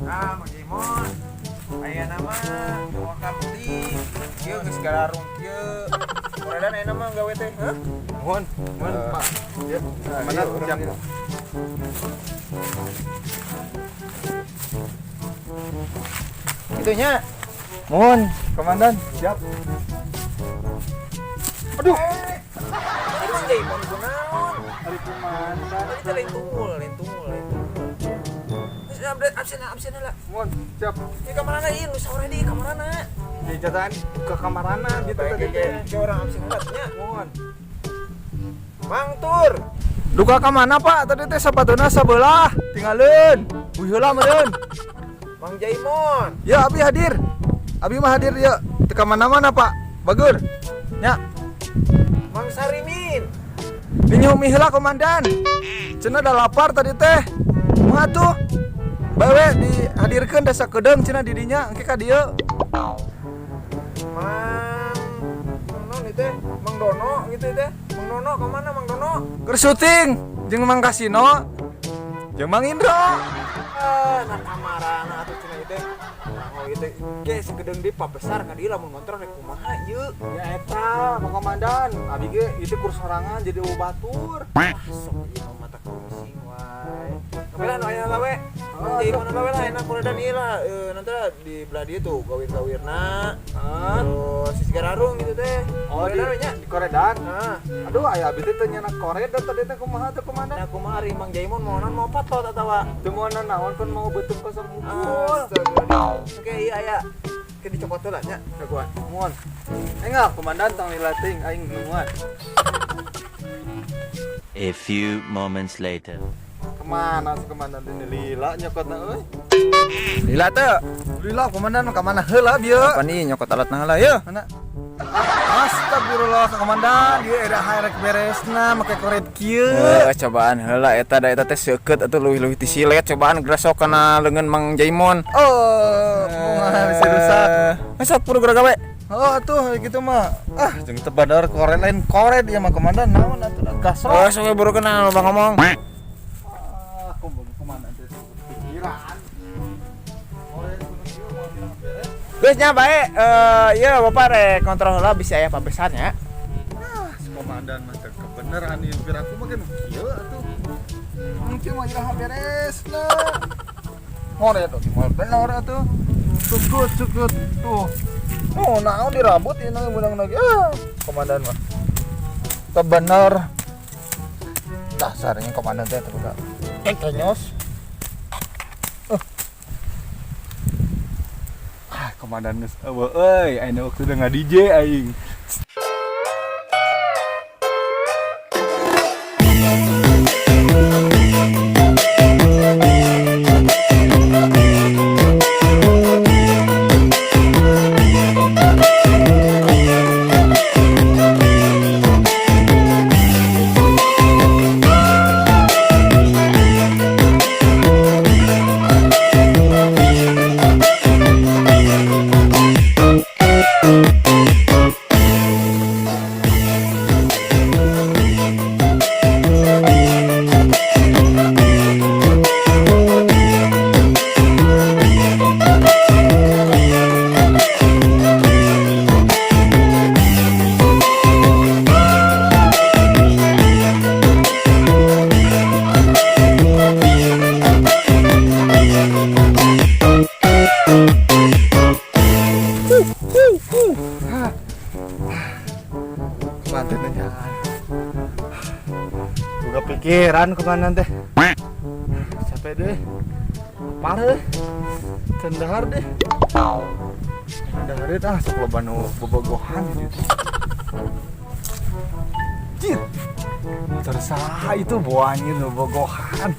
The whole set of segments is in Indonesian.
Nah, Mang Jimon. Aya nama wakam di kieu geus gararung kieu. Koredan aya nama gawe teh, heuh? Mohon, Pak. Ya, mana siap. Itunya. Mohon, Komandan, siap. Aduh. Itu si Jimon kunaon? Ari Komandan. Itu lain tunggul. Absen lah. Mohon, siap. Di kamarana ieu nu saureh di kamarana. Di jataan ke kamarana gitu tadi teh. Kayak orang absen heula. Mohon. Mang Tur. Duka ka mana, Pak? Tadi teh sapatuna sabelah. Tinggalin. Wih heula meureun. Mang Jaimon. Ya, Abi hadir. Abi mah hadir ya. Teu ka mana-mana, Pak. Bagur. Nya. Mang Sarimin. Dinyumi heula komandan. Cenah da lapar tadi teh. Moal atuh. Bawe dihadirkeun da sakedeung cenah di dinya engke ka dieu. Non itu Mang Dono gitu teh. Mang Dono ke mana Mang Dono? Keur syuting jeung Mang Kasino. Jeung Mang Indro. Na kamarana atuh cenah ieu teh. Oh ieu teh ge sakedeung di besar ka dieu lamun ngontrak rek kumaha ieu. Ya eta, Pak Komandan. Abi ge ieu teh kur sorangan jadi batur. Sok ieu mata komisi wae. Kabelan aya lawe. Jadi mana lawe lah enak kuredan ieu lah. Nanti di belah dieu tuh gawir-gawirna. Terus sisi gararung gitu teh. Oh di Koredan. Aduh aya abi teh teu nyana Koredan tadi teh kumaha teh Komandan? Nah kumari Mang Jaimon mohonan mau patot atawa. Teu mohonan naon pun mau beuteung kosong hungkul. Oke iya aya. Ke dicopot heula nya ka gua. Mohon. Enggak Komandan tong lilating aing nuan. A few moments later. Kemana si Komandan teh lila nyokotna euy? Lila teh. Lila Komandan ka mana heula bieu? Apa nih nyokot alatna heula yeuh? Mana? Astagfirullah Komandan, ieu era harek beresna make koret kieu. Cobaan heula eta da eta teh seukeut atuh leuwih-leuwih ti silet cobaan grasok kana leungeun Mang Jaimon. Kumaha bisa rusak. Sok puru gawe. Oh atuh gitu mah. Jeung teu badar koret lain koret ieu mah Komandan naon atuh gasok. Oh sok buru kenal loba ngomong. Komandan teh pikiran. Geus nya bae ieu Bapak rek kontrol heula bisi aya pabesannya. Si Komandan mah teu kebeneran ieu piraku mah kan kieu atuh. Mungkin mah iraha beresna. More atuh, moal bener atuh. Cukut tuh. Oh, naon dirabut ieu nang beunang lagi. Komandan mah. Teu bener. Dasarnya komandan teh teu buka. Kenyos. Komandan geus eueuh euy, ayeuna waktu udah nga-DJ aing. Komandan jangan. Gua kepikiran komandan teh. Capek deh. Parah. Cendahar deh. Cendahar deh sok loba nu bobogohan gitu. Jit. Tersaha itu buahnya nu bobogohan.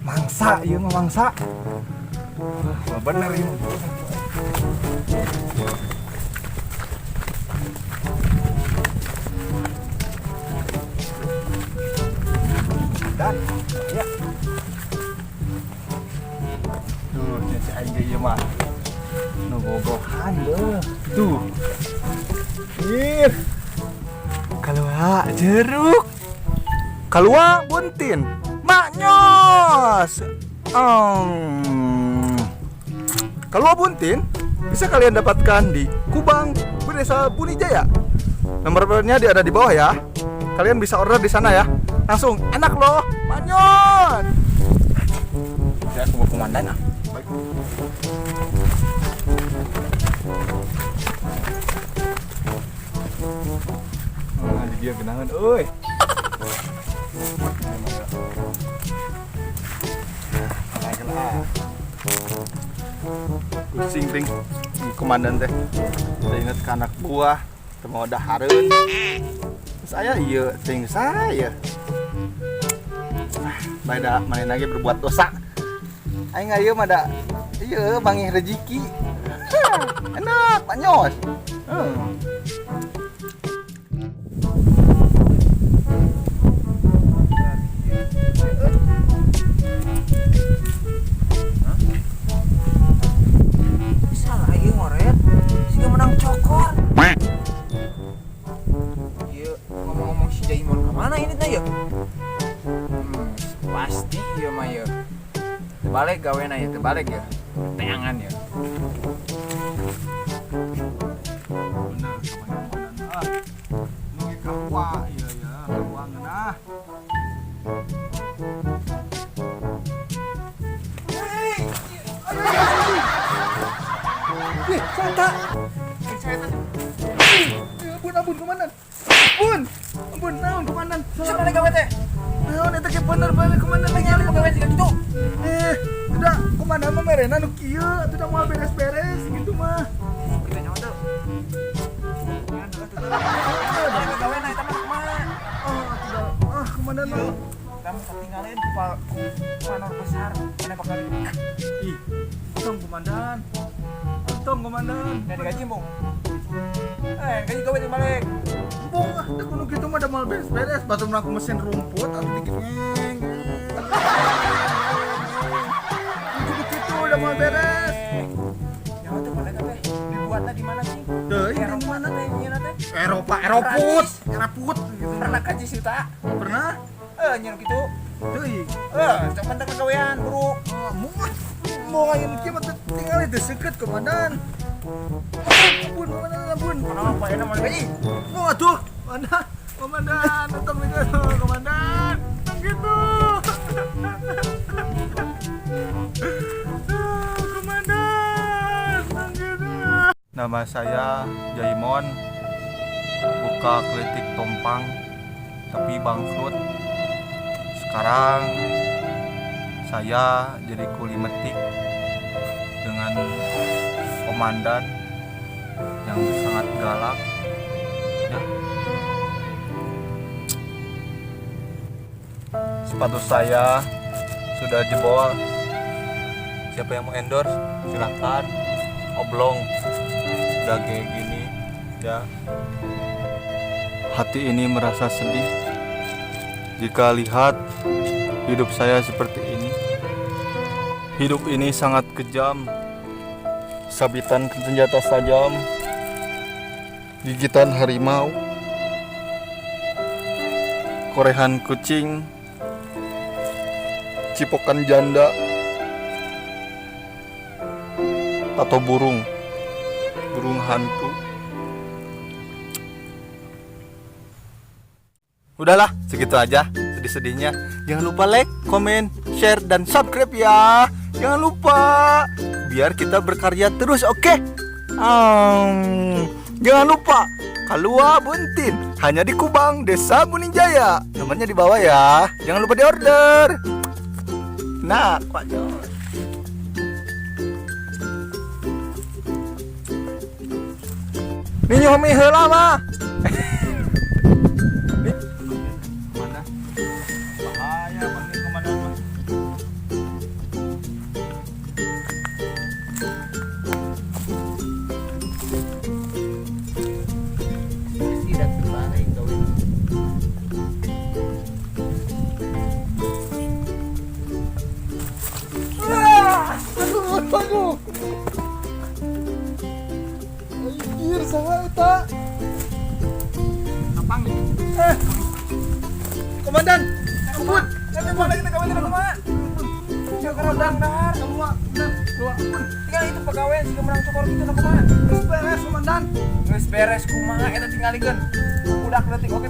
Mangsa ieu mah mangsa. Bener ieu. Dan ya. Tuh, si aing ge ieu mah. Nu bogohan deuh. Tuh. Ih. Kalua jeruk. Kalua buntin. Maknyos. Kalau Buntin bisa kalian dapatkan di Kubang, Desa Bunijaya. Nomornya ada di bawah ya. Kalian bisa order di sana ya. Langsung enak loh, manyot. Ya, aku mau komandan ah. Baik. Nah, dia genangan, euy. Pusing ting komandan teh. Saya ingat ke anak buah, mau dahareun. Saya iya ting saya. Bada main lagi berbuat dosa. Aing ayeuna mah da ieu mangih rezeki. Enak, panyos. Salah ieu ngoret. Siga menang cokor. Ieu ngomong-ngomong si Jaimon kemana ini teh ya? Pasti ieu mah ya. Terbalik gawena ya, terbalik ya. Teangan ya. Benar sama komandan. Nunggu kahwa, iya ya, ruangan ah. Santa. Ampun komandan. Ampun, naon komandan. Siapa lagi gawe teh? Naon eta ge bener komandan lagi Nyari pegawai juga gitu. udah komandan mah merena nu kieu atuh da moal beres-beres gitu mah. Kita nyawa tuh. Lagi gawe na eta mah kumaha? Komandan mah. Kamu ketinggalan panor besar. Mana bakal Ih, komandan. Komandan. Dari gaji, Bung. Gaji gawe di balik. Bung, da kudu kitu mah da moal beres-beres, batu aku mesin rumput atuh dikit ngeng. Kudu kitu da moal beres. Nyawa tuh balik teh. Dibuatnya di mana sih? Teuing di Eropa mana teh, nyeuna teh. Eroput gitu. Pernah kaji sih tak? Pernah? Nyeuna gitu. Teuing. Coba teh kagawean, Bro. Mau ngayin kieu mah tinggal itu seket komandan. Ampun, komandan ampun. Kenapa enak malah gaji? Oh, atuh. Mana? Komandan, datang gitu, komandan. Datang gitu. Komandan, datang gitu. Nama saya Jaimon. Buka klinik tompang tapi bangkrut. Sekarang saya jadi kuli metik dengan komandan yang sangat galak ya. Sepatu saya sudah jebol. Siapa yang mau endorse silahkan. Oblong udah kayak gini ya. Hati ini merasa sedih jika lihat hidup saya seperti ini. Hidup ini sangat kejam. Sabitan senjata tajam, gigitan harimau, korehan kucing, cipokan janda, tato burung hantu. Udahlah, segitu aja sedih-sedihnya. Jangan lupa like, komen, share, dan subscribe ya. Jangan lupa, biar kita berkarya terus, oke? Jangan lupa, Kalua Buntin hanya di Kubang, Desa Bunijaya. Nomornya di bawah ya. Jangan lupa diorder. Nah, Pak Jos. Ini nyomi heula mah. Bahaya panggil komandan mah. Tidak terbalik gawe. Aduh. Anjir, saha eta? Apang nih? Komandan, ampun. Nanti balik kita gawe kumaha? Jangan komandan dahar. Kamu mah, bener. Tinggal itu pagawean sih menang cokor gitu na kumaha. Geus beres komandan. Geus beres kumaha eta tingalikeun. Budak leutik oke.